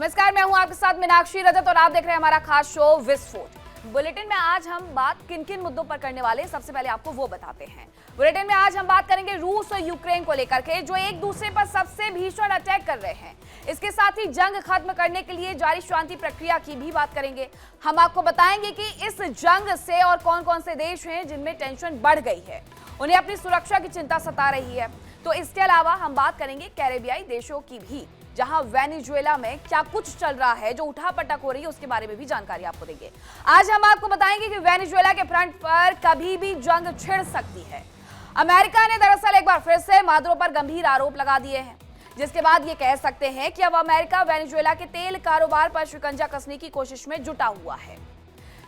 नमस्कार, मैं हूं आपके साथ मीनाक्षी रजत और आप देख रहे हैं हमारा खास शो विस्फोट। बुलेटिन में आज हम बात किन किन मुद्दों पर करने वाले हैं, सबसे पहले आपको वो बताते हैं। बुलेटिन में आज हम बात करेंगे रूस और यूक्रेन को लेकर के, जो एक दूसरे पर सबसे भीषण अटैक कर रहे हैं। इसके साथ ही जंग खत्म करने के लिए जारी शांति प्रक्रिया की भी बात करेंगे। हम आपको बताएंगे कि इस जंग से और कौन कौन से देश हैं जिनमें टेंशन बढ़ गई है, उन्हें अपनी सुरक्षा की चिंता सता रही है। तो इसके अलावा हम बात करेंगे कैरेबियाई देशों की भी, जहां वेनेजुएला में क्या कुछ चल रहा है, जो उठापटक हो रही है, उसके बारे में भी जानकारी आपको देंगे। आज हम आपको बताएंगे कि वेनेजुएला के फ्रंट पर कभी भी जंग छिड़ सकती है। अमेरिका ने दरअसल एक बार फिर से मादुरो पर गंभीर आरोप लगा दिए हैं, जिसके बाद ये कह सकते हैं कि अब अमेरिका वेनेजुएला के तेल कारोबार पर शिकंजा कसने की कोशिश में जुटा हुआ है।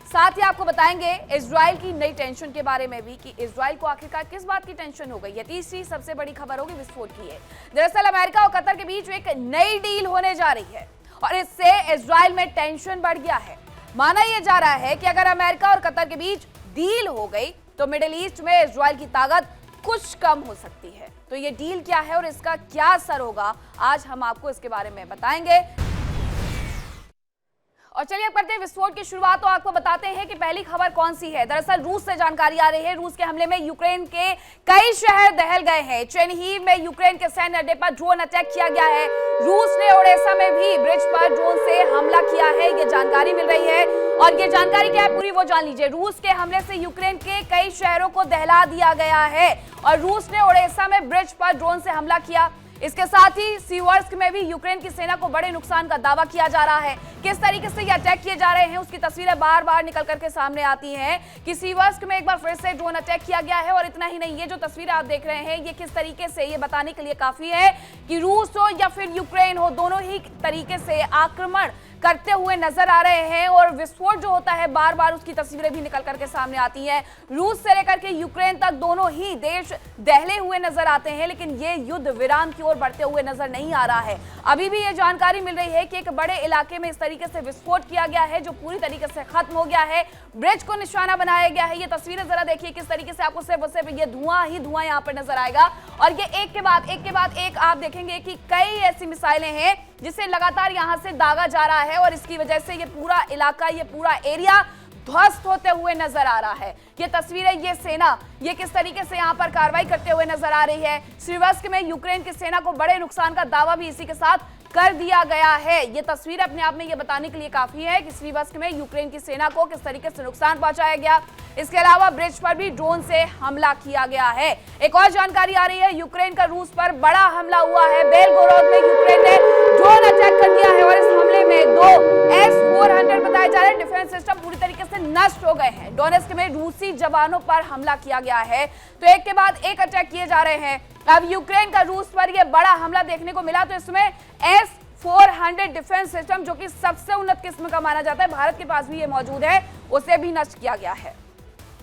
साथ ही आपको बताएंगे इजराइल की नई टेंशन के बारे में भी, कि इजराइल को आखिरकार किस बात की टेंशन हो गई है। तीसरी सबसे बड़ी खबर होगी विस्फोट की है। दरअसल अमेरिका और कतर के बीच एक नई डील होने जा रही है और इससे इजराइल में टेंशन बढ़ गया है। माना यह जा रहा है कि अगर अमेरिका और कतर के बीच डील हो गई तो मिडिल ईस्ट में इजराइल की ताकत कुछ कम हो सकती है। तो ये डील क्या है और इसका क्या असर होगा, आज हम आपको इसके बारे में बताएंगे। और चलिए अब करते हैं विस्फोट की शुरुआत। तो आपको बताते हैं कि पहली खबर कौन सी है। दरअसल रूस से जानकारी आ रही है, रूस के हमले में यूक्रेन के कई शहर दहल गए हैं। चेरनीहिव में यूक्रेन के सैन्य अड्डे पर ड्रोन अटैक किया गया है। रूस ने ओडेसा में भी ब्रिज पर ड्रोन से हमला किया है, ये जानकारी मिल रही है। और ये जानकारी क्या है पूरी वो जान लीजिए। रूस के हमले से यूक्रेन के कई शहरों को दहला दिया गया है और रूस ने ओडेसा में ब्रिज पर ड्रोन से हमला किया। इसके साथ ही सीवर्स्क में भी यूक्रेन की सेना को बड़े नुकसान का दावा किया जा रहा है। किस तरीके से ये अटैक किए जा रहे हैं उसकी तस्वीरें बार बार निकल करके सामने आती हैं कि सीवर्स्क में एक बार फिर से ड्रोन अटैक किया गया है। और इतना ही नहीं, ये जो तस्वीरें आप देख रहे हैं ये किस तरीके से, ये बताने के लिए काफी है कि रूस हो या फिर यूक्रेन हो, दोनों ही तरीके से आक्रमण करते हुए नजर आ रहे हैं। और विस्फोट जो होता है बार बार उसकी तस्वीरें भी निकल करके सामने आती हैं। रूस से लेकर के यूक्रेन तक दोनों ही देश दहले हुए नजर आते हैं, लेकिन ये युद्ध विराम की ओर बढ़ते हुए नजर नहीं आ रहा है। अभी भी ये जानकारी मिल रही है कि एक बड़े इलाके में इस तरीके से विस्फोट किया गया है जो पूरी तरीके से खत्म हो गया है। ब्रिज को निशाना बनाया गया है। ये तस्वीरें जरा देखिए किस तरीके से, आपको सिर्फ और सिर्फ ये धुआं ही धुआं यहाँ पर नजर आएगा। और ये एक के बाद एक आप देखेंगे कि कई ऐसी मिसाइलें हैं जिसे लगातार यहां से दागा जा रहा है और इसकी वजह से ये पूरा इलाका, ये पूरा एरिया ध्वस्त होते हुए नजर आ रहा है। ये तस्वीरें, ये सेना, ये किस तरीके से यहां पर कार्रवाई करते हुए नजर आ रही है। सीवर्स्क में यूक्रेन की सेना को बड़े नुकसान का दावा भी इसी के साथ कर दिया गया है। ये तस्वीर अपने आप में ये बताने के लिए काफी है कि सीवर्स्क में यूक्रेन की सेना को किस तरीके से नुकसान पहुंचाया गया। इसके अलावा ब्रिज पर भी ड्रोन से हमला किया गया है। एक और जानकारी आ रही है, यूक्रेन का रूस पर बड़ा हमला हुआ है। बेलगोरोद में यूक्रेन ने ड्रोन अटैक कर दिया है और इस हमले में 2 S-400 बताए जा रहे डिफेंस सिस्टम पूरी तरीके से नष्ट हो गए हैं। डोनेस्क में रूसी जवानों पर हमला किया गया है। तो एक के बाद एक अटैक किए जा रहे हैं। अब यूक्रेन का रूस पर यह बड़ा हमला देखने को मिला, तो इसमें S-400 डिफेंस सिस्टम, जो कि सबसे उन्नत किस्म का माना जाता है, भारत के पास भी ये मौजूद है, उसे भी नष्ट किया गया है।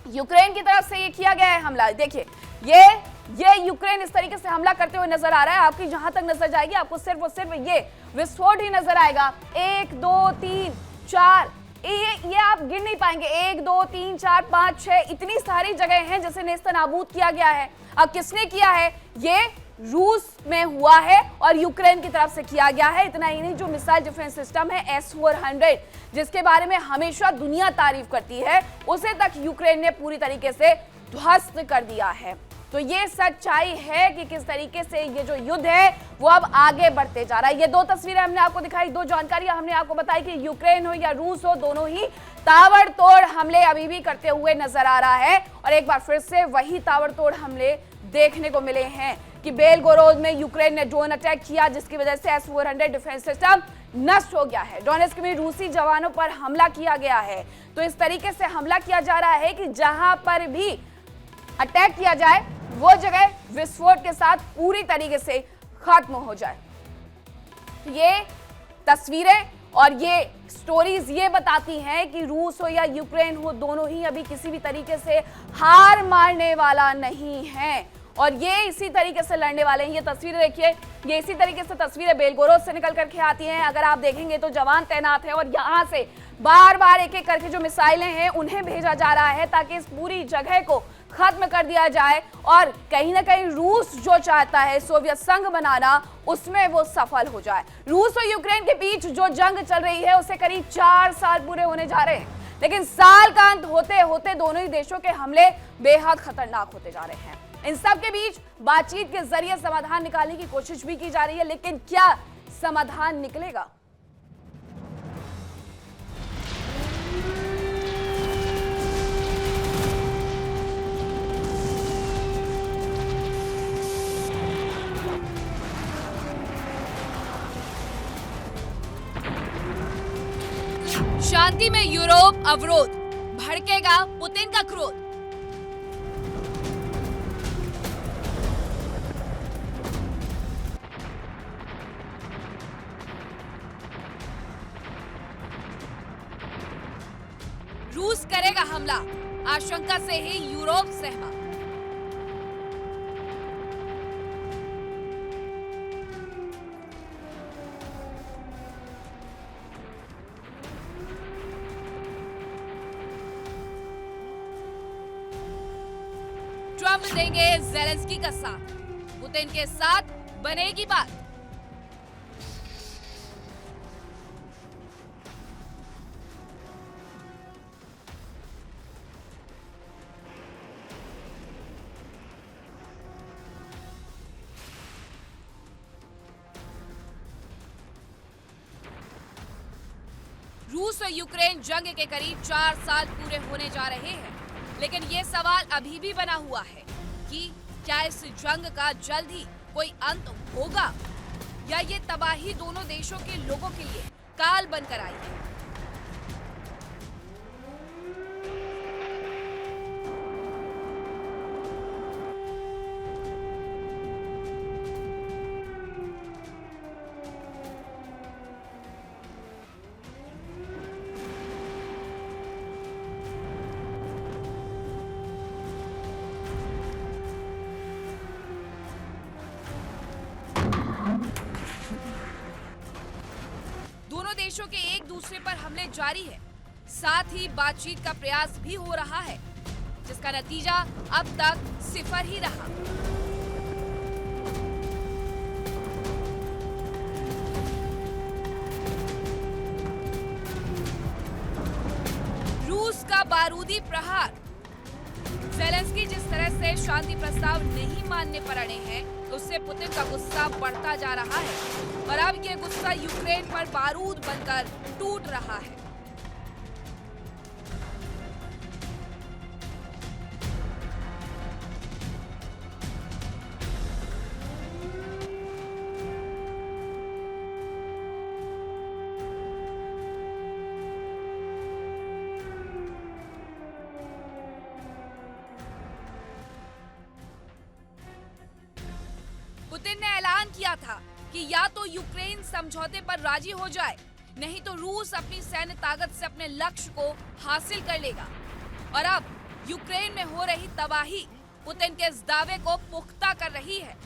यूक्रेन की तरफ से ये किया गया है हमला। देखिए ये यूक्रेन इस तरीके से हमला करते हुए नजर आ रहा है। आपकी जहां तक नजर जाएगी आपको सिर्फ और सिर्फ ये विस्फोट ही नजर आएगा। 1 2 3 4, ये आप गिन नहीं पाएंगे। 1 2 3 4 5 6 इतनी सारी जगह हैं जिसे नेस्तनाबूद किया गया है। अब किसने किया है? ये रूस में हुआ है और यूक्रेन की तरफ से किया गया है। इतना ही नहीं, जो मिसाइल डिफेंस सिस्टम है S-400, जिसके बारे में हमेशा दुनिया तारीफ करती है, उसे तक यूक्रेन ने पूरी तरीके से ध्वस्त कर दिया है। तो ये सच्चाई है कि किस तरीके से ये जो युद्ध है वो अब आगे बढ़ते जा रहा है। ये 2 तस्वीरें हमने आपको दिखाई, 2 जानकारियां हमने आपको बताई कि यूक्रेन हो या रूस हो, दोनों ही ताबड़तोड़ हमले अभी भी करते हुए नजर आ रहा है। और एक बार फिर से वही ताबड़तोड़ हमले देखने को मिले हैं कि बेलगोरोद में यूक्रेन ने ड्रोन अटैक किया, जिसकी वजह से S-400 डिफेंस सिस्टम नष्ट हो गया है। डोनेस्क में रूसी जवानों पर हमला किया गया है। तो इस तरीके से हमला किया जा रहा है कि जहां पर भी अटैक किया जाए वो जगह विस्फोट के साथ पूरी तरीके से खत्म हो जाए। ये तस्वीरें और ये स्टोरीज ये बताती हैं कि रूस हो या यूक्रेन हो, दोनों ही अभी किसी भी तरीके से हार मारने वाला नहीं है और ये इसी तरीके से लड़ने वाले हैं। ये तस्वीरें देखिए, ये इसी तरीके से तस्वीरें बेलगोरोद से निकल करके आती हैं। अगर आप देखेंगे तो जवान तैनात हैं और यहाँ से बार बार एक एक करके जो मिसाइलें हैं उन्हें भेजा जा रहा है ताकि इस पूरी जगह को खत्म कर दिया जाए और कहीं ना कहीं रूस जो चाहता है सोवियत संघ बनाना, उसमें वो सफल हो जाए। रूस और यूक्रेन के बीच जो जंग चल रही है उसे करीब 4 साल पूरे होने जा रहे हैं, लेकिन साल का अंत होते होते दोनों ही देशों के हमले बेहद खतरनाक होते जा रहे हैं। इन सब के बीच बातचीत के जरिए समाधान निकालने की कोशिश भी की जा रही है, लेकिन क्या समाधान निकलेगा? शांति में यूरोप अवरोध, भड़केगा पुतिन का क्रोध। रूस करेगा हमला, आशंका से ही यूरोप सहमा। ट्रंप देंगे ज़ेलेंस्की का साथ, पुतिन के साथ बनेगी बात। रूस और यूक्रेन जंग के करीब 4 साल पूरे होने जा रहे हैं, लेकिन ये सवाल अभी भी बना हुआ है कि क्या इस जंग का जल्द ही कोई अंत होगा या ये तबाही दोनों देशों के लोगों के लिए काल बनकर आई है। देशों के एक दूसरे पर हमले जारी है, साथ ही बातचीत का प्रयास भी हो रहा है, जिसका नतीजा अब तक सिफर ही रहा। रूस का बारूदी प्रहार। ज़ेलेंस्की जिस तरह से शांति प्रस्ताव नहीं मानने पर अड़े हैं, उससे पुतिन का गुस्सा बढ़ता जा रहा है और अब ये गुस्सा यूक्रेन पर बारूद बनकर टूट रहा है। पुतिन ने ऐलान किया था कि या तो यूक्रेन समझौते पर राजी हो जाए, नहीं तो रूस अपनी सैन्य ताकत से अपने लक्ष्य को हासिल कर लेगा। और अब यूक्रेन में हो रही तबाही पुतिन के इस दावे को पुख्ता कर रही है।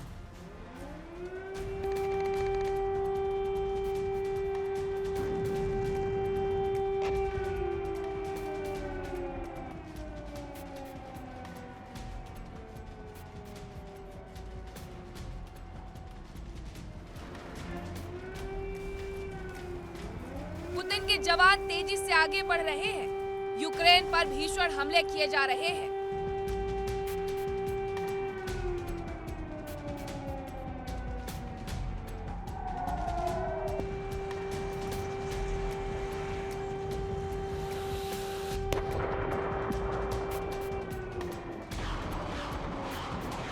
पुतिन के जवान तेजी से आगे बढ़ रहे हैं, यूक्रेन पर भीषण हमले किए जा रहे हैं।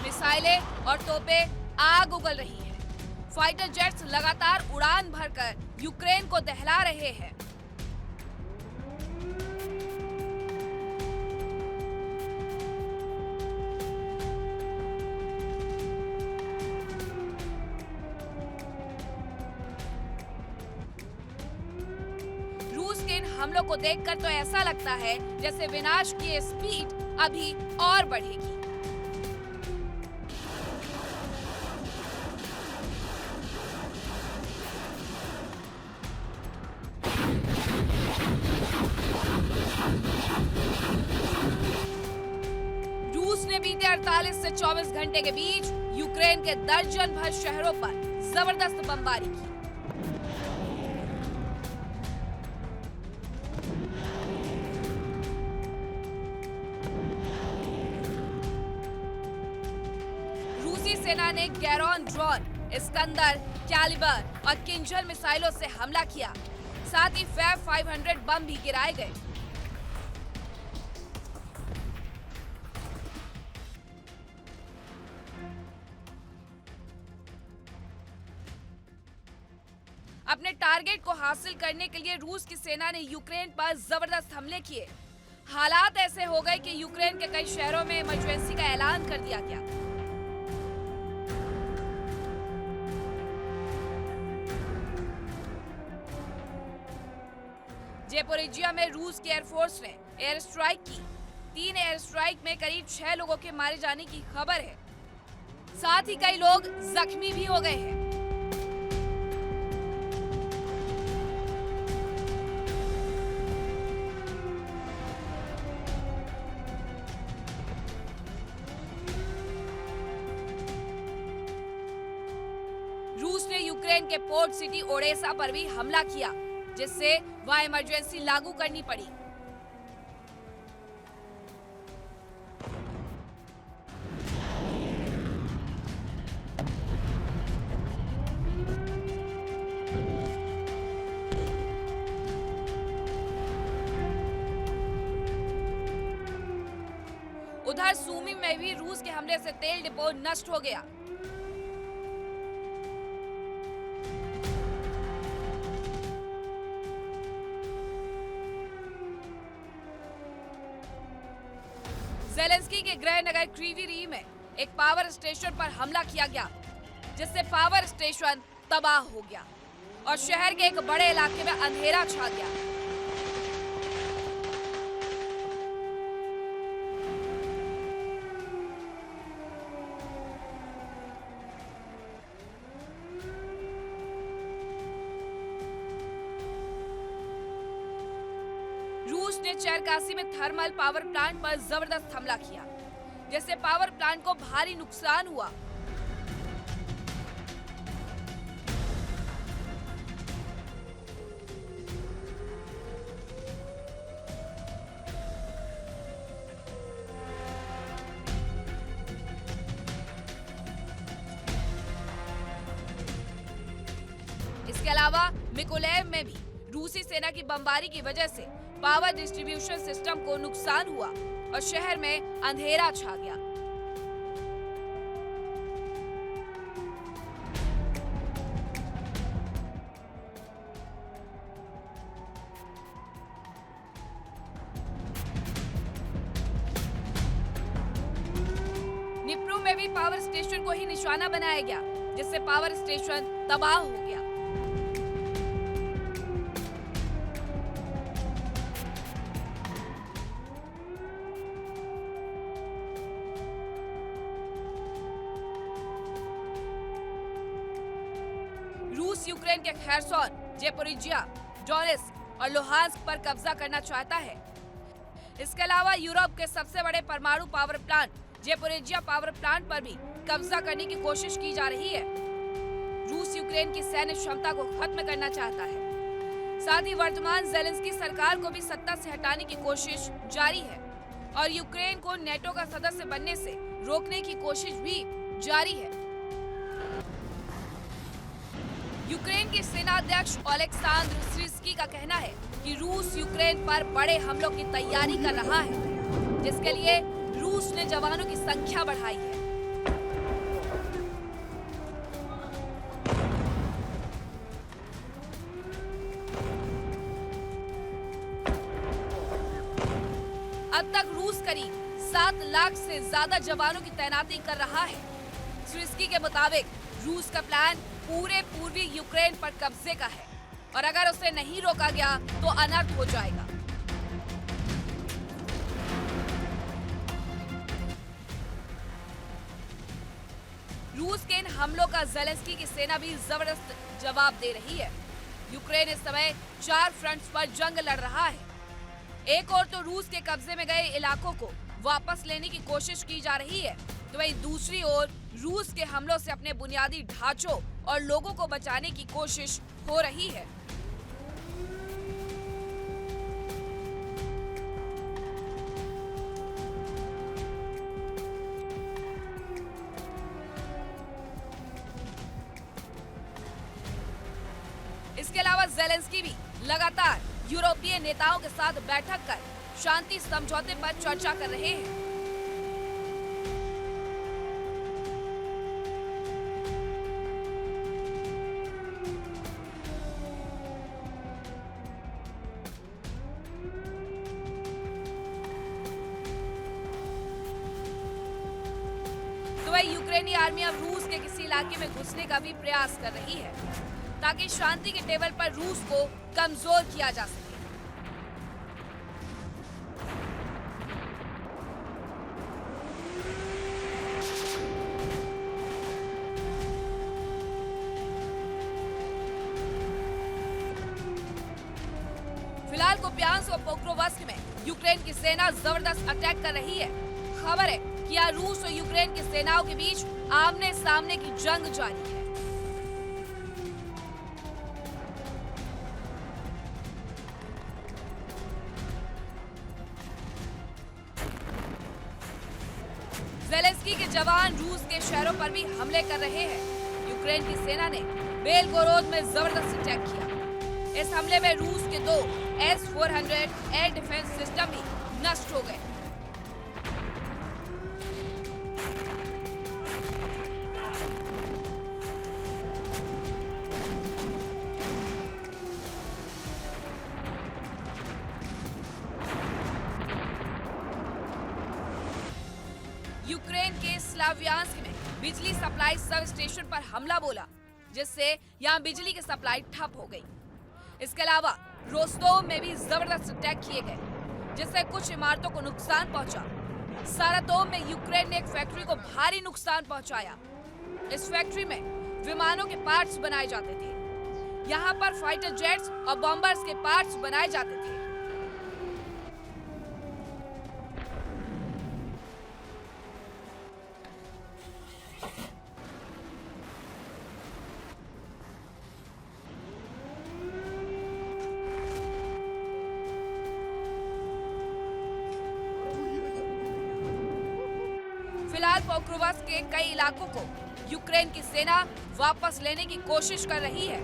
मिसाइलें और तोपें आग उगल रही हैं। फाइटर जेट्स लगातार उड़ान भरकर यूक्रेन को दहला रहे हैं। रूस के इन हमलों को देखकर तो ऐसा लगता है जैसे विनाश की स्पीड अभी और बढ़ेगी। ने बीते 48 से 24 घंटे के बीच यूक्रेन के दर्जन भर शहरों पर जबरदस्त बमबारी की। रूसी सेना ने गैरोन ड्रोन, इस्कंदर, कैलिबर और किंजल मिसाइलों से हमला किया। साथ ही फैब 500 बम भी गिराए गए। अपने टारगेट को हासिल करने के लिए रूस की सेना ने यूक्रेन पर जबरदस्त हमले किए। हालात ऐसे हो गए कि यूक्रेन के कई शहरों में इमरजेंसी का ऐलान कर दिया गया। ज़ेपोरिजिया में रूस की एयरफोर्स ने एयर स्ट्राइक की। 3 एयर स्ट्राइक में करीब 6 लोगों के मारे जाने की खबर है। साथ ही कई लोग जख्मी भी हो गए हैं। रूस ने यूक्रेन के पोर्ट सिटी ओडेसा पर भी हमला किया, जिससे वहां इमरजेंसी लागू करनी पड़ी। उधर सूमी में भी रूस के हमले से तेल डिपो नष्ट हो गया। ज़ेलेंस्की के गृह नगर क्रीवी रीह में एक पावर स्टेशन पर हमला किया गया, जिससे पावर स्टेशन तबाह हो गया और शहर के एक बड़े इलाके में अंधेरा छा गया। रूस ने चेरकासी में थर्मल पावर प्लांट पर जबरदस्त हमला किया, जिससे पावर प्लांट को भारी नुकसान हुआ। इसके अलावा मिकोलेव में भी रूसी सेना की बमबारी की वजह से पावर डिस्ट्रीब्यूशन सिस्टम को नुकसान हुआ और शहर में अंधेरा छा गया। निप्रो में भी पावर स्टेशन को ही निशाना बनाया गया, जिससे पावर स्टेशन तबाह हो गया। रूस यूक्रेन के खैरसोन, ज़ेपोरिजिया, डोनेत्स्क और लुहांस्क पर कब्जा करना चाहता है। इसके अलावा यूरोप के सबसे बड़े परमाणु power plant Zaporizhzhia power plant पर भी कब्जा करने की कोशिश की जा रही है। रूस यूक्रेन की सैन्य क्षमता को खत्म करना चाहता है। साथ ही वर्तमान ज़ेलेंस्की सरकार को भी सत्ता से हटाने की कोशिश जारी है और यूक्रेन को नेटो का सदस्य बनने से रोकने की कोशिश भी जारी है। यूक्रेन के सेनाध्यक्ष ओलेक्सांद्र सिर्स्की का कहना है कि रूस यूक्रेन पर बड़े हमलों की तैयारी कर रहा है, जिसके लिए रूस ने जवानों की संख्या बढ़ाई है। अब तक रूस करीब 7 लाख से ज्यादा जवानों की तैनाती कर रहा है। सिर्स्की के मुताबिक रूस का प्लान पूरे पूर्वी यूक्रेन पर कब्जे का है और अगर उसे नहीं रोका गया तो अनर्थ हो जाएगा। रूस के इन हमलों का ज़ेलेंस्की की सेना भी जबरदस्त जवाब दे रही है। यूक्रेन इस समय 4 फ्रंट्स पर जंग लड़ रहा है। एक ओर तो रूस के कब्जे में गए इलाकों को वापस लेने की कोशिश की जा रही है, तो वहीं दूसरी ओर रूस के हमलों से अपने बुनियादी ढांचों और लोगों को बचाने की कोशिश हो रही है। इसके अलावा ज़ेलेंस्की भी लगातार यूरोपीय नेताओं के साथ बैठक कर शांति समझौते पर चर्चा कर रहे हैं। तो वही यूक्रेनी आर्मी अब रूस के किसी इलाके में घुसने का भी प्रयास कर रही है, ताकि शांति के टेबल पर रूस को कमजोर किया जा सके। फिलहाल कुपियांस्क और पोक्रोवस्क में यूक्रेन की सेना जबरदस्त अटैक कर रही है। खबर है कि यहाँ रूस और यूक्रेन की सेनाओं के बीच आमने सामने की जंग जारी है। ज़ेलेंस्की के जवान रूस के शहरों पर भी हमले कर रहे हैं। यूक्रेन की सेना ने बेलगोरोद में जबरदस्त अटैक किया। इस हमले में रूस के 2 S-400 एयर डिफेंस सिस्टम भी नष्ट हो गए। यूक्रेन के स्लावियांस्क में बिजली सप्लाई सब स्टेशन पर हमला बोला, जिससे यहां बिजली की सप्लाई ठप हो गई। इसके अलावा रोस्तोव में भी जबरदस्त अटैक किए गए, जिससे कुछ इमारतों को नुकसान पहुंचा। सारातोव में यूक्रेन ने एक फैक्ट्री को भारी नुकसान पहुंचाया। इस फैक्ट्री में विमानों के पार्ट्स बनाए जाते थे। यहाँ पर फाइटर जेट्स और बॉम्बर्स के पार्ट्स बनाए जाते थे। फिलहाल पोक्रोवस्क के कई इलाकों को यूक्रेन की सेना वापस लेने की कोशिश कर रही है।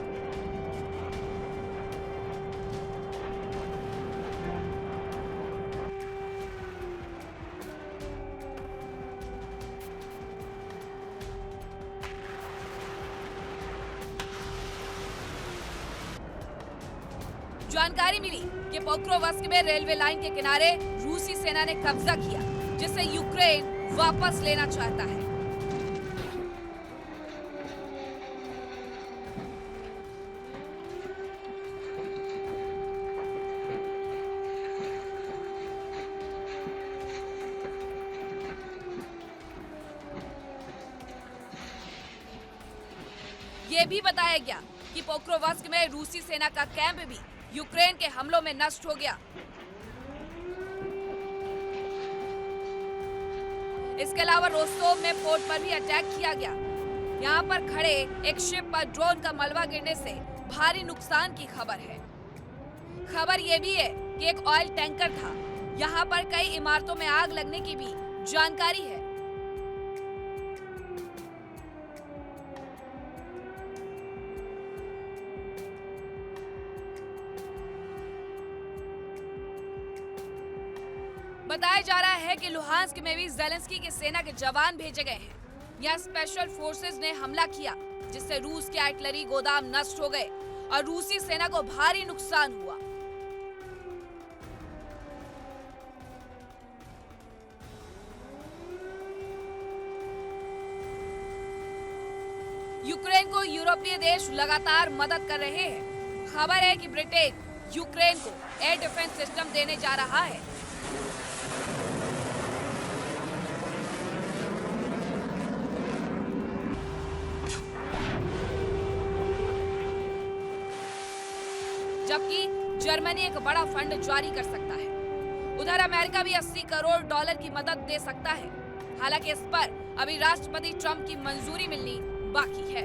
जानकारी मिली कि पोक्रोवस्क में रेलवे लाइन के किनारे रूसी सेना ने कब्जा किया, जिसे यूक्रेन वापस लेना चाहता है। यह भी बताया गया कि पोक्रोवस्क में रूसी सेना का कैंप भी यूक्रेन के हमलों में नष्ट हो गया। इसके अलावा रोस्तोव में पोर्ट पर भी अटैक किया गया। यहाँ पर खड़े एक शिप पर ड्रोन का मलबा गिरने से भारी नुकसान की खबर है। खबर यह भी है कि एक ऑयल टैंकर था। यहाँ पर कई इमारतों में आग लगने की भी जानकारी है। बताया जा रहा है कि लुहांस्क में भी ज़ेलेंस्की की सेना के जवान भेजे गए हैं। यहाँ स्पेशल फोर्सेस ने हमला किया, जिससे रूस के आर्टिलरी गोदाम नष्ट हो गए और रूसी सेना को भारी नुकसान हुआ। यूक्रेन को यूरोपीय देश लगातार मदद कर रहे हैं। खबर है कि ब्रिटेन यूक्रेन को एयर डिफेंस सिस्टम देने जा रहा है। जबकि जर्मनी एक बड़ा फंड जारी कर सकता है। उधर अमेरिका भी 80 करोड़ डॉलर की मदद दे सकता है। हालांकि इस पर अभी राष्ट्रपति ट्रंप की मंजूरी मिलनी बाकी है।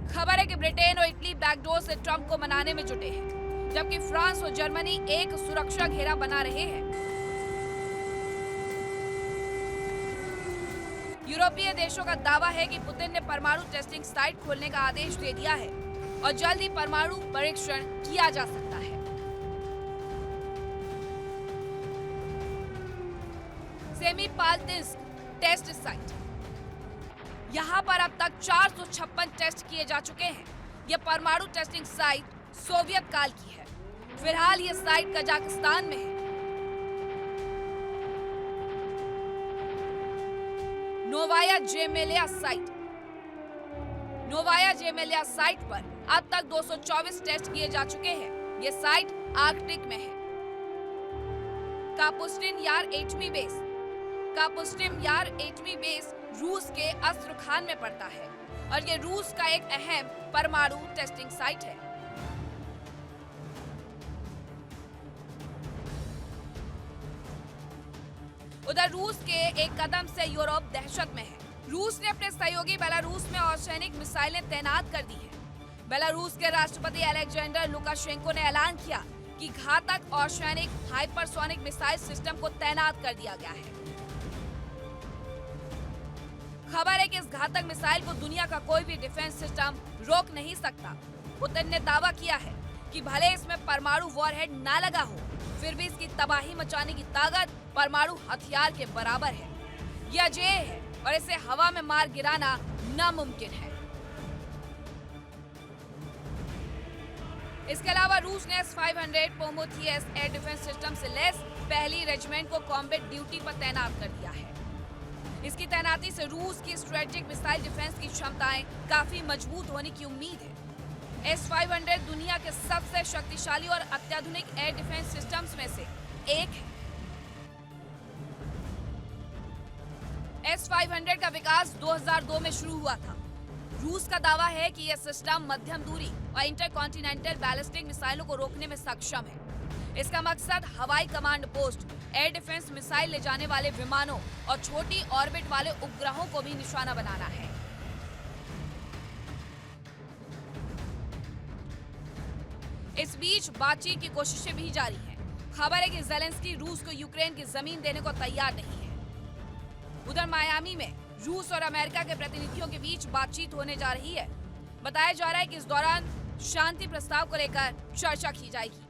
खबर है कि ब्रिटेन और इटली बैकडोर से ट्रंप को मनाने में जुटे हैं, जबकि फ्रांस और जर्मनी एक सुरक्षा घेरा बना रहे हैं। यूरोपीय देशों का दावा है कि पुतिन ने परमाणु टेस्टिंग साइट खोलने का आदेश दे दिया है और जल्द ही परमाणु परीक्षण किया जा सकता है। सेमीपाल्टिस्क टेस्ट साइट, यहाँ पर अब तक 456 टेस्ट किए जा चुके हैं। यह परमाणु टेस्टिंग साइट सोवियत काल की है। फिलहाल यह साइट कजाकिस्तान में है। नोवाया जेमेलिया साइट पर अब तक 224 टेस्ट किए जा चुके हैं। यह साइट आर्कटिक में है। कापुस्टिन यार एटमी बेस रूस के अस्त्रखान में पड़ता है और यह रूस का एक अहम परमाणु टेस्टिंग साइट है। उधर रूस के एक कदम से यूरोप दहशत में है। रूस ने अपने सहयोगी बेलारूस में ऑर्शेनिक मिसाइलें तैनात कर दी हैं। बेलारूस के राष्ट्रपति अलेक्जेंडर लुकाशेंको ने ऐलान किया कि घातक ऑर्शेनिक हाइपरसोनिक मिसाइल सिस्टम को तैनात कर दिया गया है। खबर है कि इस घातक मिसाइल को दुनिया का कोई भी डिफेंस सिस्टम रोक नहीं सकता। पुतिन ने दावा किया है कि भले इसमें परमाणु वॉरहेड ना लगा हो, फिर भी इसकी तबाही मचाने की ताकत परमाणु हथियार के बराबर है। यह अजेय है और इसे हवा में मार गिराना नामुमकिन है। इसके अलावा रूस ने S-500 Prometheus air defence system से लैस पहली रेजिमेंट को कॉम्बैट ड्यूटी पर तैनात कर दिया है। इसकी तैनाती से रूस की स्ट्रेटेजिक मिसाइल डिफेंस की क्षमताएं काफी मजबूत होने की उम्मीद है। S-500 दुनिया के सबसे शक्तिशाली और अत्याधुनिक एयर डिफेंस सिस्टम्स में से एक है। S-500 का विकास 2002 में शुरू हुआ था। रूस का दावा है कि यह सिस्टम मध्यम दूरी और इंटरकॉन्टिनेंटल बैलिस्टिक मिसाइलों को रोकने में सक्षम है। इसका मकसद हवाई command post, air defence missile ले जाने वाले विमानों और छोटी ऑर्बिट वाले उपग्रहों को भी निशाना बनाना है। इस बीच बातचीत की कोशिशें भी जारी हैं। खबर है कि ज़ेलेंस्की रूस को यूक्रेन की जमीन देने को तैयार नहीं है। उधर मायामी में रूस और अमेरिका के प्रतिनिधियों के बीच बातचीत होने जा रही है। बताया जा रहा है कि इस दौरान शांति प्रस्ताव को लेकर चर्चा की जाएगी।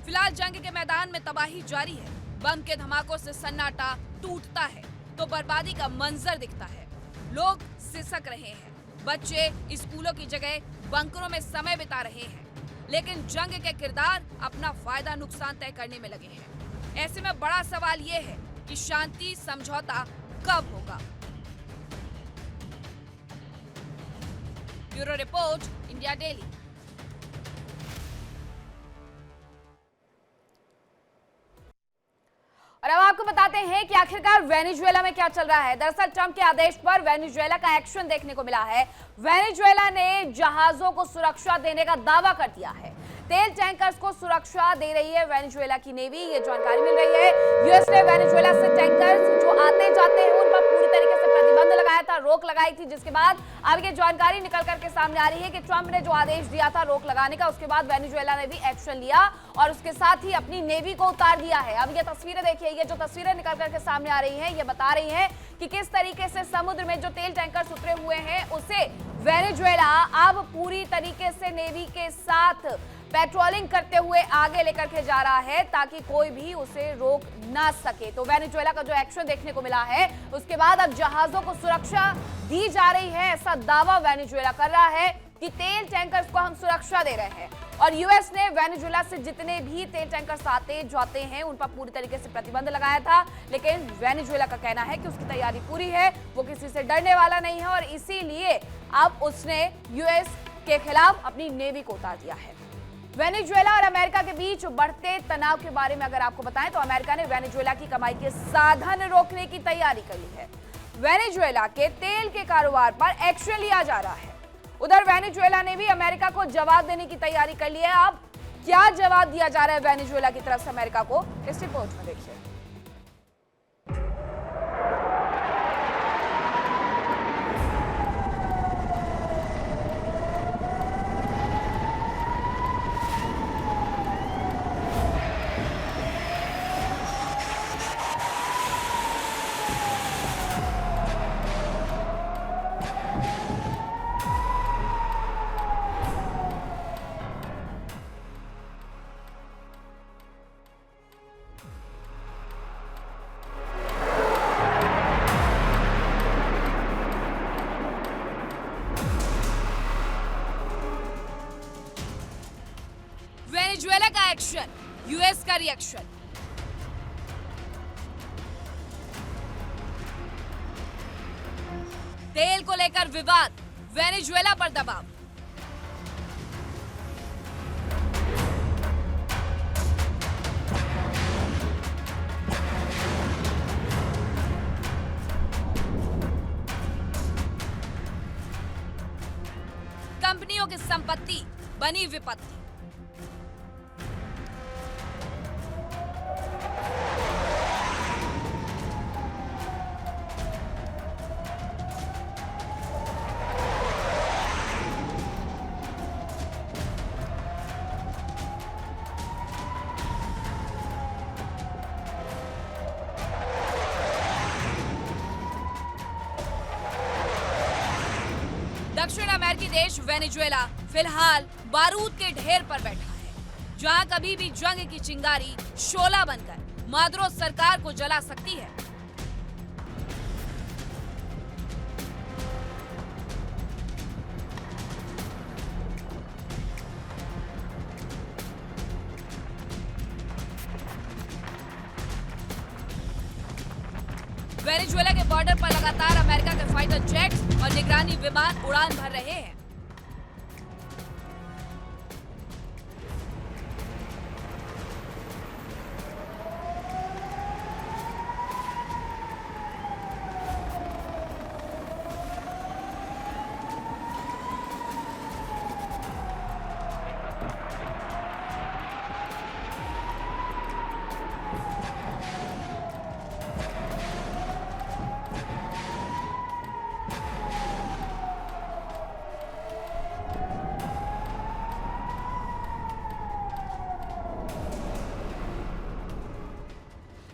फिलहाल जंग के मैदान में तबाही जारी है। बम के धमाकों से सन्नाटा टूटता है तो बर्बादी का मंजर दिखता है। लोग सिसक रहे हैं। बच्चे स्कूलों की जगह बंकरों में समय बिता रहे हैं। लेकिन जंग के किरदार अपना फायदा नुकसान तय करने में लगे हैं। ऐसे में बड़ा सवाल ये है कि शांति समझौता कब होगा। Bureau report, India daily. और अब आपको बताते हैं कि आखिरकार वेनेजुएला में क्या चल रहा है। दरअसल ट्रंप के आदेश पर वेनेजुएला का एक्शन देखने को मिला है। वेनेजुएला ने जहाजों को सुरक्षा देने का दावा कर दिया है। तेल टैंकर्स को सुरक्षा दे रही है वेनेजुएला की नेवी, ये जानकारी मिल रही है। यूएस ने वेनेजुएला से टैंकर्स जो आते जाते हैं उन पर पूरी तरीके से प्रतिबंध लगाया था, रोक लगाई थी, जिसके बाद अब ये जानकारी निकल करके सामने आ रही है कि ट्रंप ने जो आदेश दिया था रोक लगाने का, उसके बाद वेनेजुएला ने भी एक्शन लिया और उसके साथ ही अपनी नेवी को उतार दिया है। अब ये तस्वीरें देखिए, ये जो तस्वीरें निकल करके सामने आ रही हैं, ये बता रही हैं कि किस तरीके से समुद्र में जो तेल टैंकर्स उतरे हुए हैं उसे वेनेजुएला अब पूरी तरीके से नेवी के साथ पेट्रोलिंग करते हुए आगे लेकर के जा रहा है ताकि कोई भी उसे रोक ना सके। तो वेनेजुएला का जो एक्शन देखने को मिला है उसके बाद अब जहाजों को सुरक्षा दी जा रही है, ऐसा दावा वेनेजुएला कर रहा है कि तेल टैंकर्स को हम सुरक्षा दे रहे हैं। और यूएस ने वेनेजुएला से जितने भी तेल टैंकर्स आते जाते हैं उन पर पूरी तरीके से प्रतिबंध लगाया था, लेकिन वेनेजुएला का कहना है कि उसकी तैयारी पूरी है, वो किसी से डरने वाला नहीं है और इसीलिए अब उसने यूएस के खिलाफ अपनी नेवी को उतार दिया है। वेनेजुएला और अमेरिका के बीच बढ़ते तनाव के बारे में अगर आपको बताएं तो अमेरिका ने वेनेजुएला की कमाई के साधन रोकने की तैयारी कर ली है। वेनेजुएला के तेल के कारोबार पर एक्शन लिया जा रहा है। उधर वेनेजुएला ने भी अमेरिका को जवाब देने की तैयारी कर ली है। अब क्या जवाब दिया जा रहा है वेनेजुएला की तरफ से अमेरिका को, इस रिपोर्ट में देखिए। वेनेजुएला का एक्शन, यूएस का रिएक्शन। तेल को लेकर विवाद, वेनेजुएला पर दबाव। कंपनियों की संपत्ति बनी विपत्ति। दक्षिण अमेरिकी देश वेनेजुएला फिलहाल बारूद के ढेर पर बैठा है, जहां कभी भी जंग की चिंगारी शोला बनकर मादुरो सरकार को जला सकती है। वेनेजुएला के बॉर्डर पर लगातार अमेरिका के फाइटर जेट्स और निगरानी विमान उड़ान भर रहे हैं।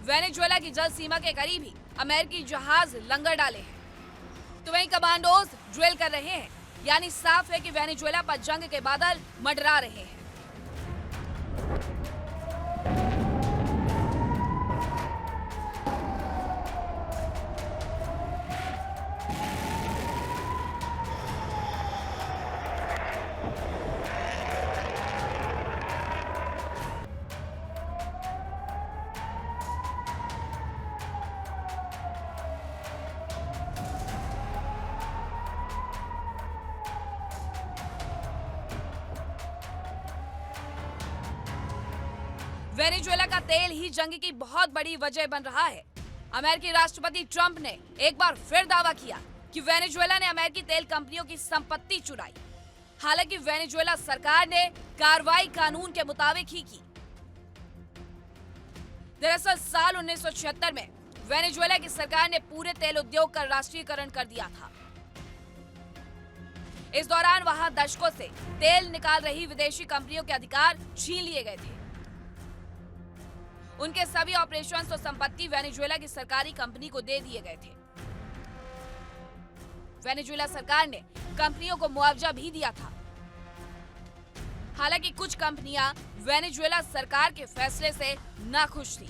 वेनेजुएला की जल सीमा के करीब ही अमेरिकी जहाज लंगर डाले हैं, तो वहीं कमांडोज ड्रिल कर रहे हैं। यानी साफ है कि वेनेजुएला पर जंग के बादल मंडरा रहे हैं। वेनेजुएला का तेल ही जंग की बहुत बड़ी वजह बन रहा है। अमेरिकी राष्ट्रपति ट्रंप ने एक बार फिर दावा किया कि वेनेजुएला ने अमेरिकी तेल कंपनियों की संपत्ति चुराई। हालांकि वेनेजुएला सरकार ने कार्रवाई कानून के मुताबिक ही की। दरअसल साल 1976 में वेनेजुएला की सरकार ने पूरे तेल उद्योग का राष्ट्रीयकरण कर दिया था। इस दौरान वहां दशकों से तेल निकाल रही विदेशी कंपनियों के अधिकार छीन लिए गए थे। उनके सभी ऑपरेशंस और संपत्ति वेनेजुएला की सरकारी कंपनी को दे दिए गए थे। वेनेजुएला सरकार ने कंपनियों को मुआवजा भी दिया था। हालांकि कुछ कंपनियां वेनेजुएला सरकार के फैसले से नाखुश थी।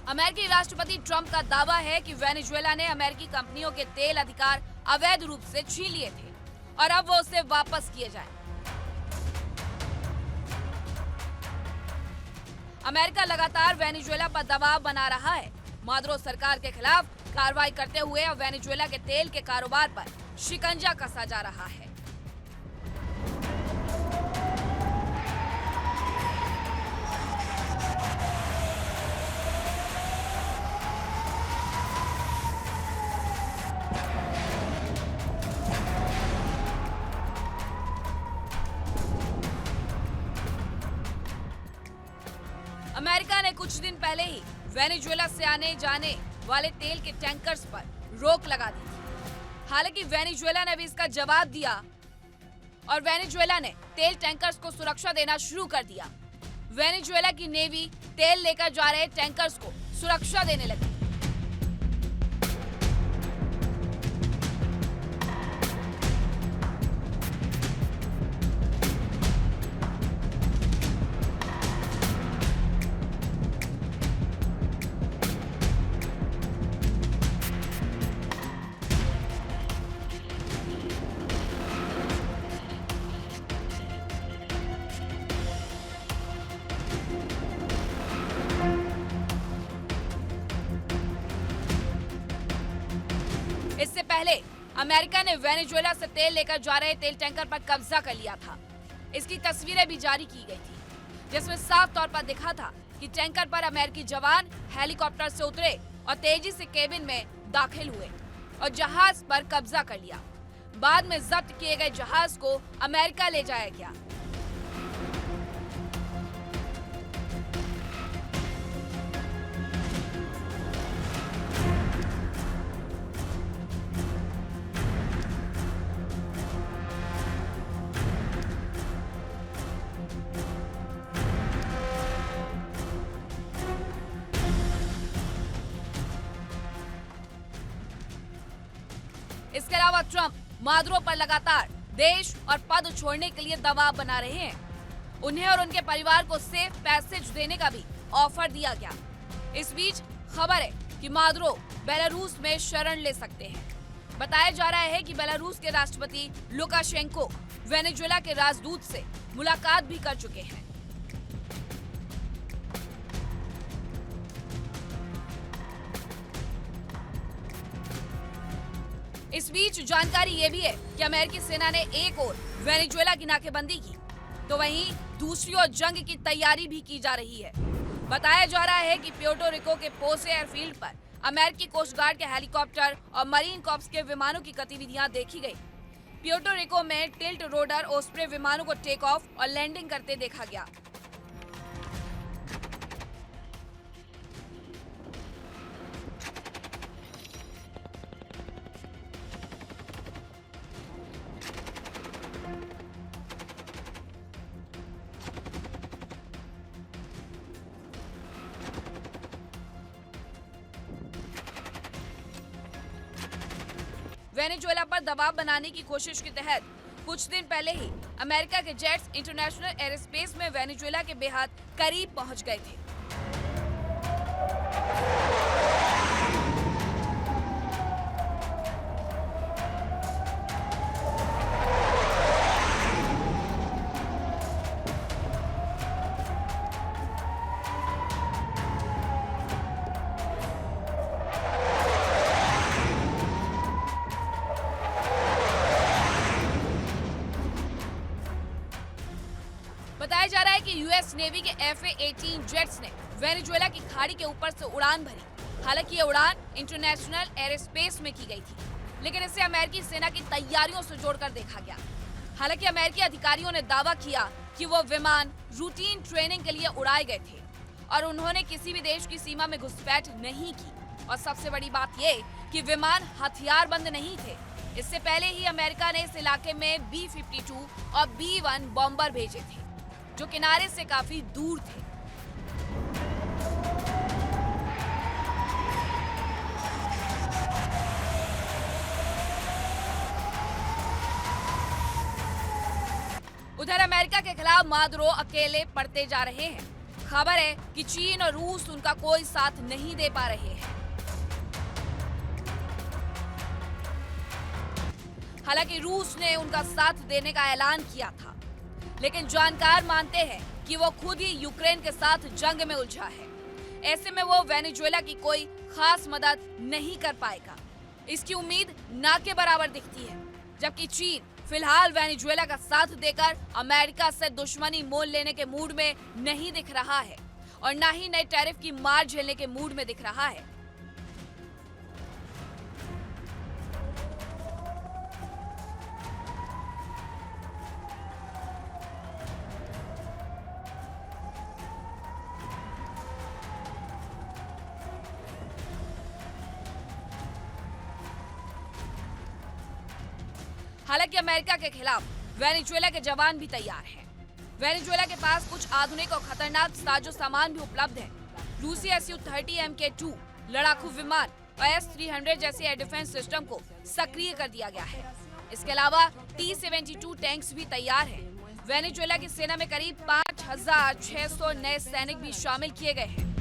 अमेरिकी राष्ट्रपति ट्रंप का दावा है कि वेनेजुएला ने अमेरिकी कंपनियों के तेल अधिकार अवैध रूप से छीन लिए थे और अब वो उसे वापस किए जाएं। अमेरिका लगातार वेनेजुएला पर दबाव बना रहा है। मादुरो सरकार के खिलाफ कार्रवाई करते हुए अब वेनेजुएला के तेल के कारोबार पर शिकंजा कसा जा रहा है। अमेरिका ने कुछ दिन पहले ही वेनेजुएला से आने जाने वाले तेल के टैंकर्स पर रोक लगा दी थी। हालांकि वेनेजुएला ने भी इसका जवाब दिया और वेनेजुएला ने तेल टैंकर्स को सुरक्षा देना शुरू कर दिया। वेनेजुएला की नेवी तेल लेकर जा रहे टैंकर्स को सुरक्षा देने लगी। इससे पहले अमेरिका ने वेनेजुएला से तेल लेकर जा रहे तेल टैंकर पर कब्जा कर लिया था। इसकी तस्वीरें भी जारी की गई थी, जिसमें साफ तौर पर दिखा था कि टैंकर पर अमेरिकी जवान हेलीकॉप्टर से उतरे और तेजी से केबिन में दाखिल हुए और जहाज पर कब्जा कर लिया। बाद में जब्त किए गए जहाज को अमेरिका ले जाया गया। इसके अलावा ट्रंप मादुरो पर लगातार देश और पद छोड़ने के लिए दबाव बना रहे हैं। उन्हें और उनके परिवार को सेफ पैसेज देने का भी ऑफर दिया गया। इस बीच खबर है कि मादुरो बेलारूस में शरण ले सकते हैं। बताया जा रहा है कि बेलारूस के राष्ट्रपति लुकाशेंको वेनेजुएला के राजदूत से मुलाकात भी कर चुके हैं। इस बीच जानकारी ये भी है कि अमेरिकी सेना ने एक ओर वेनेजुएला की नाकेबंदी की, तो वहीं दूसरी ओर जंग की तैयारी भी की जा रही है। बताया जा रहा है कि प्यूर्टो रिको के पोसे एयरफील्ड पर अमेरिकी कोस्ट गार्ड के हेलीकॉप्टर और मरीन कॉर्प्स के विमानों की गतिविधियां देखी गई। प्यूर्टो रिको में टिल्ट रोडर ओस्प्रे विमानों को टेक ऑफ और लैंडिंग करते देखा गया। वेनेजुएला पर दबाव बनाने की कोशिश के तहत कुछ दिन पहले ही अमेरिका के जेट्स इंटरनेशनल एयरस्पेस में वेनेजुएला के बेहद करीब पहुंच गए थे। बताया जा रहा है कि यूएस नेवी के FA-18 जेट्स ने वेनेजुएला की खाड़ी के ऊपर से उड़ान भरी। हालांकि ये उड़ान इंटरनेशनल एयरस्पेस में की गई थी, लेकिन इसे अमेरिकी सेना की तैयारियों से जोड़कर देखा गया। हालांकि अमेरिकी अधिकारियों ने दावा किया कि वो विमान रूटीन ट्रेनिंग के लिए उड़ाए गए थे और उन्होंने किसी भी देश की सीमा में घुसपैठ नहीं की। और सबसे बड़ी बात ये कि विमान हथियार बंद नहीं थे। इससे पहले ही अमेरिका ने इस इलाके में B-52 और B-1 बॉम्बर भेजे थे, जो किनारे से काफी दूर थे। उधर अमेरिका के खिलाफ मादुरो अकेले पड़ते जा रहे हैं। खबर है कि चीन और रूस उनका कोई साथ नहीं दे पा रहे हैं। हालांकि रूस ने उनका साथ देने का ऐलान किया था, लेकिन जानकार मानते हैं कि वो खुद ही यूक्रेन के साथ जंग में उलझा है। ऐसे में वो वेनेजुएला की कोई खास मदद नहीं कर पाएगा। इसकी उम्मीद ना के बराबर दिखती है, जबकि चीन फिलहाल वेनेजुएला का साथ देकर अमेरिका से दुश्मनी मोल लेने के मूड में नहीं दिख रहा है और ना ही नए टैरिफ की मार झेलने के मूड में दिख रहा है। हालांकि अमेरिका के खिलाफ वेनेजुएला के जवान भी तैयार हैं। वेनेजुएला के पास कुछ आधुनिक और खतरनाक साजो सामान भी उपलब्ध है। रूसी Su-30 Mk2 लड़ाकू विमान और S-300 जैसे एयर डिफेंस सिस्टम को सक्रिय कर दिया गया है। इसके अलावा T-72 टैंक्स भी तैयार हैं। वेनेजुएला की सेना में करीब 5,600 नए सैनिक भी शामिल किए गए हैं।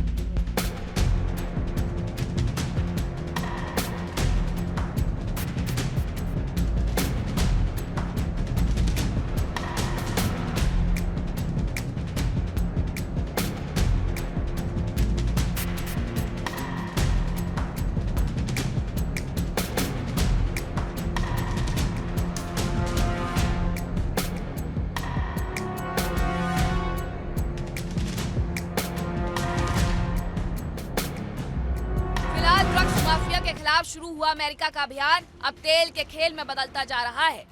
माफिया के खिलाफ शुरू हुआ अमेरिका का अभियान अब तेल के खेल में बदलता जा रहा है।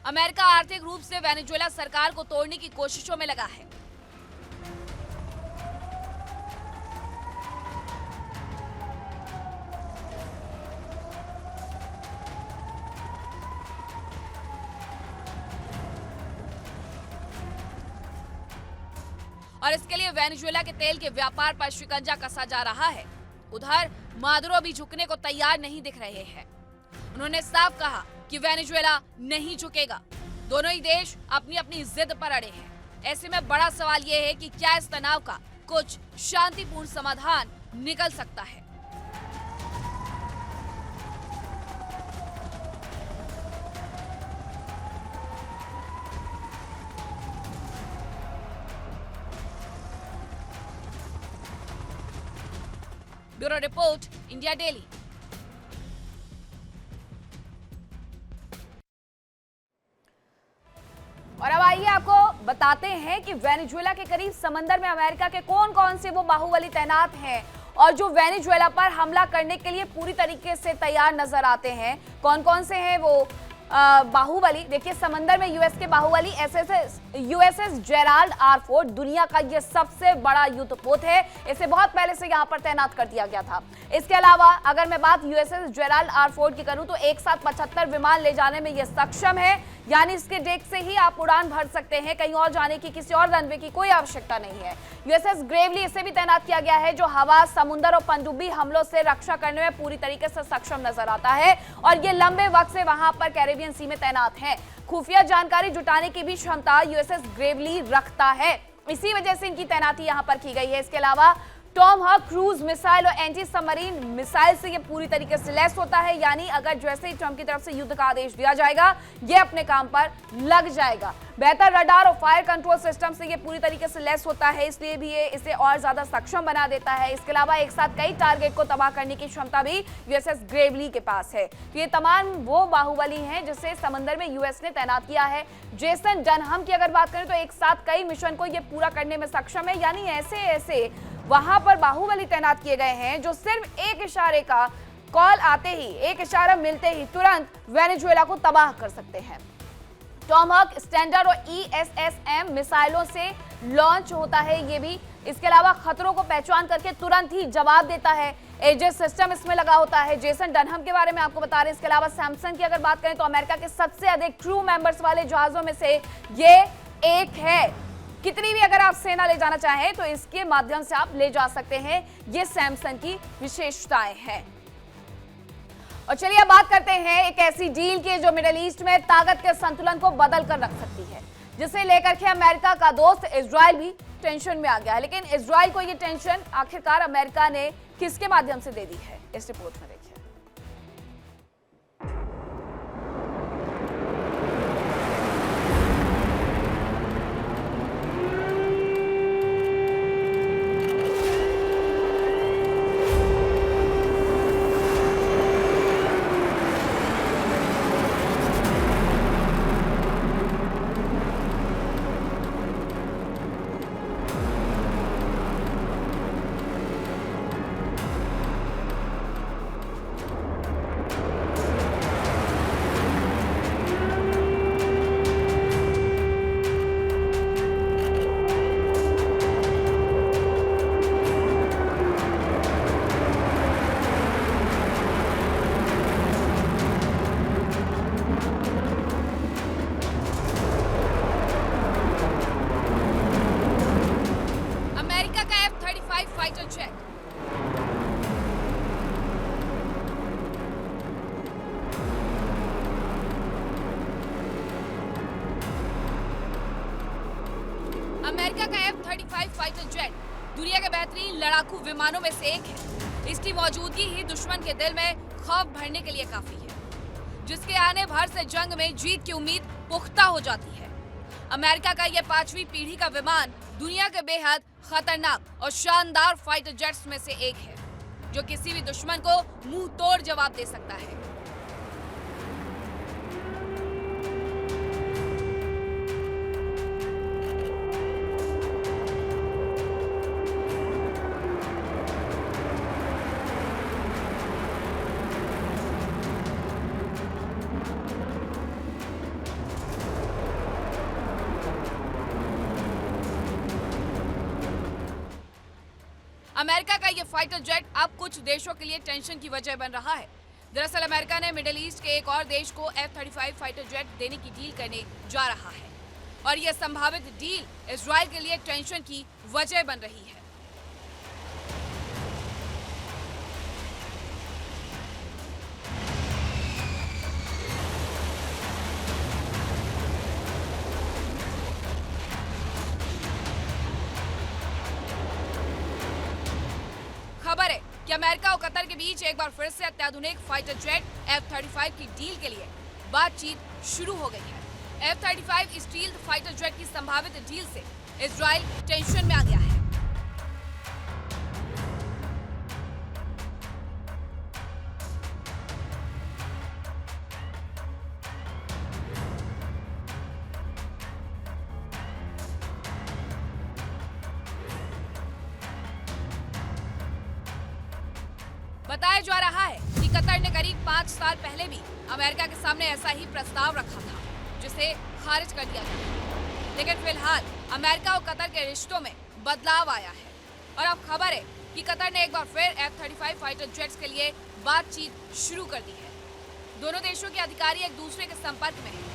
अमेरिका आर्थिक रूप से वेनेजुएला सरकार को तोड़ने की कोशिशों में लगा है। और इसके लिए वेनेजुएला के तेल के व्यापार पर शिकंजा कसा जा रहा है। उधर मादुरो भी झुकने को तैयार नहीं दिख रहे हैं। उन्होंने साफ कहा कि वेनेजुएला नहीं झुकेगा। दोनों ही देश अपनी अपनी जिद पर अड़े हैं। ऐसे में बड़ा सवाल यह है कि क्या इस तनाव का कुछ शांतिपूर्ण समाधान निकल सकता है। Bureau report, India daily. और अब आइए आपको बताते हैं कि वेनेजुएला के करीब समंदर में अमेरिका के कौन कौन से वो बाहुबली तैनात हैं और जो वेनेजुएला पर हमला करने के लिए पूरी तरीके से तैयार नजर आते हैं। कौन कौन से हैं वो बाहुबली? देखिए, समंदर में यूएस के बाहुबली USS जेराल्ड आर फोर्ड दुनिया का ये सबसे बड़ा युद्धपोत है। इसे बहुत पहले से यहाँ पर तैनात कर दिया गया था। इसके अलावा अगर मैं बात USS जेराल्ड आर फोर्ड की करूं तो एक साथ 75 विमान ले जाने में ये सक्षम है, यानी इसके डेक से ही आप उड़ान भर सकते हैं। कहीं और जाने की, किसी और रनवे की कोई आवश्यकता नहीं है। USS ग्रेवली इसे भी तैनात किया गया है, जो हवा, समुद्र और पनडुब्बी हमलों से रक्षा करने में पूरी तरीके से सक्षम नजर आता है और ये लंबे वक्त से वहां पर कैरेबियन सी में तैनात है। खुफिया जानकारी जुटाने की भी क्षमता USS ग्रेवली रखता है, इसी वजह से इनकी तैनाती यहां पर की गई है। इसके अलावा टॉमहॉक क्रूज मिसाइल और एंटी सबमरीन मिसाइल से ये पूरी तरीके से लैस होता है, यानी अगर जैसे ही ट्रंप की तरफ से युद्ध का आदेश दिया जाएगा, ये अपने काम पर लग जाएगा। बेहतर रडार और फायर कंट्रोल सिस्टम से ये पूरी तरीके से लैस होता है, इसलिए भी ये इसे और ज्यादा सक्षम बना देता है। इसके अलावा एक साथ कई टारगेट को तबाह करने की क्षमता भी USS ग्रेवली के पास है। तो ये तमाम वो बाहुबली हैं जिसे समंदर में यूएस ने तैनात किया है। जेसन डनहम की अगर बात करें तो एक साथ कई मिशन को ये पूरा करने में सक्षम है, यानी ऐसे वहां पर बाहुबली तैनात किए गए हैं जो सिर्फ एक इशारे का कॉल आते ही, एक इशारा मिलते ही तुरंत वेनेजुएला को तबाह कर सकते हैं। टॉमहॉक स्टैंडर्ड और ESSM मिसाइलों से लॉन्च होता है ये भी। इसके अलावा खतरों को पहचान करके तुरंत ही जवाब देता है। एजेस सिस्टम इसमें लगा होता है। जेसन डनहम के बारे में आपको बता रहे हैं। इसके अलावा सैमसंग की अगर बात करें तो अमेरिका के सबसे अधिक क्रू मेंबर्स वाले जहाजों में से ये एक है। कितनी भी अगर आप सेना ले जाना चाहें तो इसके माध्यम से आप ले जा सकते हैं। ये सैमसंग की विशेषताएं हैं। और चलिए अब बात करते हैं एक ऐसी डील की जो मिडिल ईस्ट में ताकत के संतुलन को बदल कर रख सकती है, जिसे लेकर के अमेरिका का दोस्त इजराइल भी टेंशन में आ गया है। लेकिन इजराइल को ये टेंशन आखिरकार अमेरिका ने किसके माध्यम से दे दी है, इस रिपोर्ट में देखिए। अमेरिका का F-35 फाइटर जेट दुनिया के बेहतरीन लड़ाकू विमानों में से एक है। इसकी मौजूदगी ही दुश्मन के दिल में खौफ भरने के लिए काफी है, जिसके आने भर से जंग में जीत की उम्मीद पुख्ता हो जाती है। अमेरिका का यह 5वीं पीढ़ी का विमान दुनिया के बेहद खतरनाक और शानदार फाइटर जेट्स में से एक है, जो किसी भी दुश्मन को मुंह तोड़ जवाब दे सकता है। अमेरिका का ये फाइटर जेट अब कुछ देशों के लिए टेंशन की वजह बन रहा है। दरअसल अमेरिका ने मिडिल ईस्ट के एक और देश को F-35 फाइटर जेट देने की डील करने जा रहा है, और यह संभावित डील इजराइल के लिए टेंशन की वजह बन रही है। खबर है कि अमेरिका और कतर के बीच एक बार फिर से अत्याधुनिक फाइटर जेट F-35 की डील के लिए बातचीत शुरू हो गई है। F-35 स्टील्थ फाइटर जेट की संभावित डील से इजराइल टेंशन में आ गया है। बताया जा रहा है कि कतर ने करीब 5 साल पहले भी अमेरिका के सामने ऐसा ही प्रस्ताव रखा था, जिसे खारिज कर दिया गया। लेकिन फिलहाल अमेरिका और कतर के रिश्तों में बदलाव आया है, और अब खबर है कि कतर ने एक बार फिर F-35 फाइटर जेट्स के लिए बातचीत शुरू कर दी है। दोनों देशों के अधिकारी एक दूसरे के संपर्क में हैं।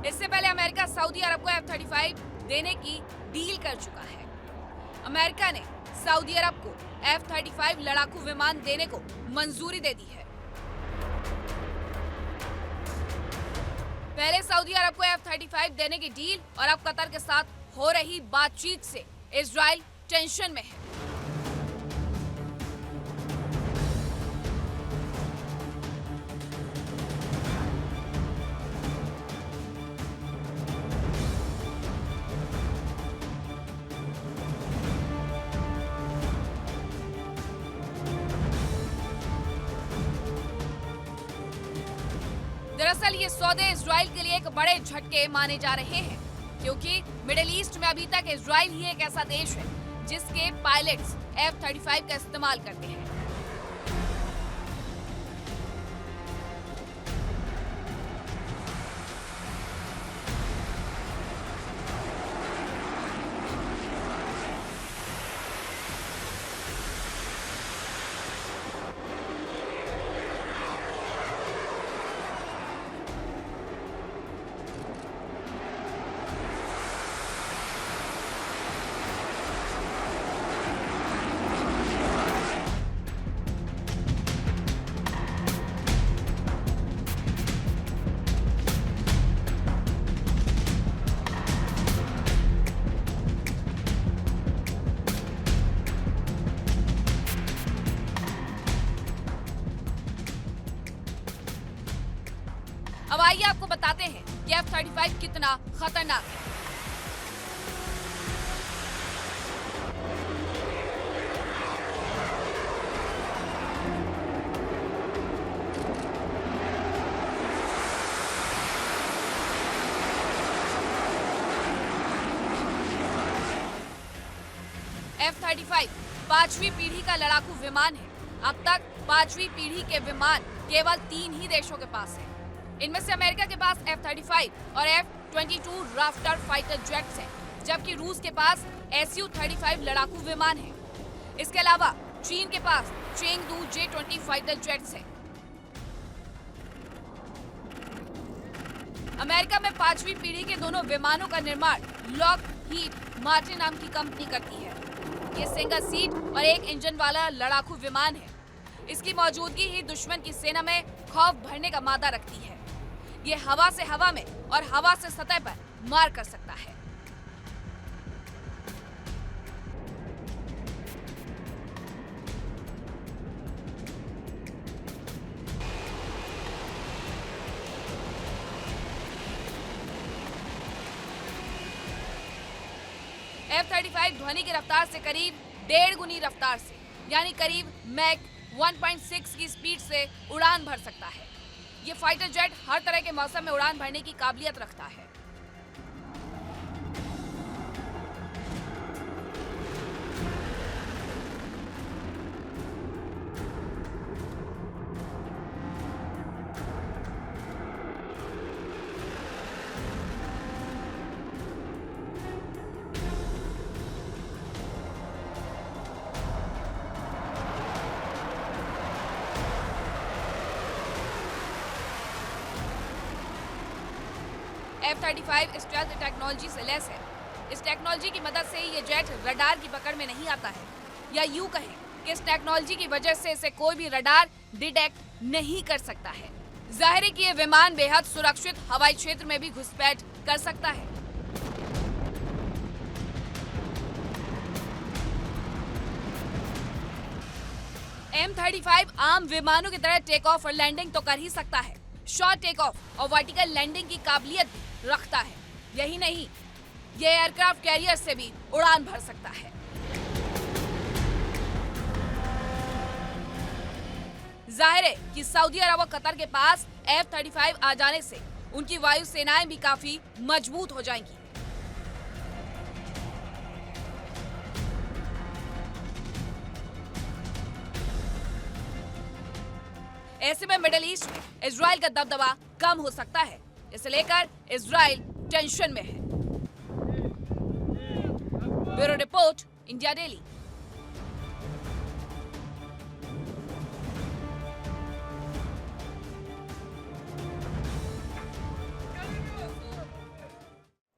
इससे पहले अमेरिका सऊदी अरब को F-35 देने की डील कर चुका है। अमेरिका ने सऊदी अरब को F-35 लड़ाकू विमान देने को मंजूरी दे दी है। पहले सऊदी अरब को F-35 देने की डील और अब कतर के साथ हो रही बातचीत से इजराइल टेंशन में है। दरअसल ये सौदे इजराइल के लिए एक बड़े झटके माने जा रहे हैं, क्योंकि मिडिल ईस्ट में अभी तक इजराइल ही एक ऐसा देश है जिसके पायलट्स F-35 का इस्तेमाल करते हैं। अब आइए आपको बताते हैं कि F-35 कितना खतरनाक है। F-35 5वीं पीढ़ी का लड़ाकू विमान है। अब तक 5वीं पीढ़ी के विमान केवल 3 ही देशों के पास है। इनमें से अमेरिका के पास F-35 और F-22 राफ्टर फाइटर जेट्स हैं, जबकि रूस के पास Su-35 लड़ाकू विमान है। इसके अलावा चीन के पास चेंगडू J-20 फाइटर जेट्स हैं। अमेरिका में 5वीं पीढ़ी के दोनों विमानों का निर्माण लॉकहीड मार्टिन नाम की कंपनी करती है। ये सिंगल सीट और एक इंजन वाला लड़ाकू विमान है। इसकी मौजूदगी ही दुश्मन की सेना में खौफ भरने का मादा रखती है। ये हवा से हवा में और हवा से सतह पर मार कर सकता है। F-35 ध्वनि की रफ्तार से करीब 1.5 गुनी रफ्तार से यानी करीब मैक 1.6 की स्पीड से उड़ान भर सकता है। ये फाइटर जेट हर तरह के मौसम में उड़ान भरने की काबिलियत रखता है। F-35 स्टेल्थ टेक्नोलॉजी से लैस है। इस टेक्नोलॉजी की मदद से ये जेट रडार की पकड़ में नहीं आता है, या यूं कहें कि इस टेक्नोलॉजी की वजह से इसे कोई भी रडार डिटेक्ट नहीं कर सकता है। जाहिर है कि ये विमान बेहद सुरक्षित हवाई क्षेत्र में भी घुसपैठ कर सकता है। M-35 आम विमानों की तरह टेक ऑफ और लैंडिंग तो कर ही सकता है, शॉर्ट टेक ऑफ और वर्टिकल लैंडिंग की काबिलियत भी रखता है। यही नहीं, ये एयरक्राफ्ट कैरियर से भी उड़ान भर सकता है। जाहिर है कि सऊदी अरब और कतर के पास F-35 आ जाने से उनकी वायु सेनाएं भी काफी मजबूत हो जाएंगी। ऐसे में मिडिल ईस्ट में इजराइल का दबदबा कम हो सकता है। इसे लेकर इजराइल टेंशन में है। Bureau report, India daily.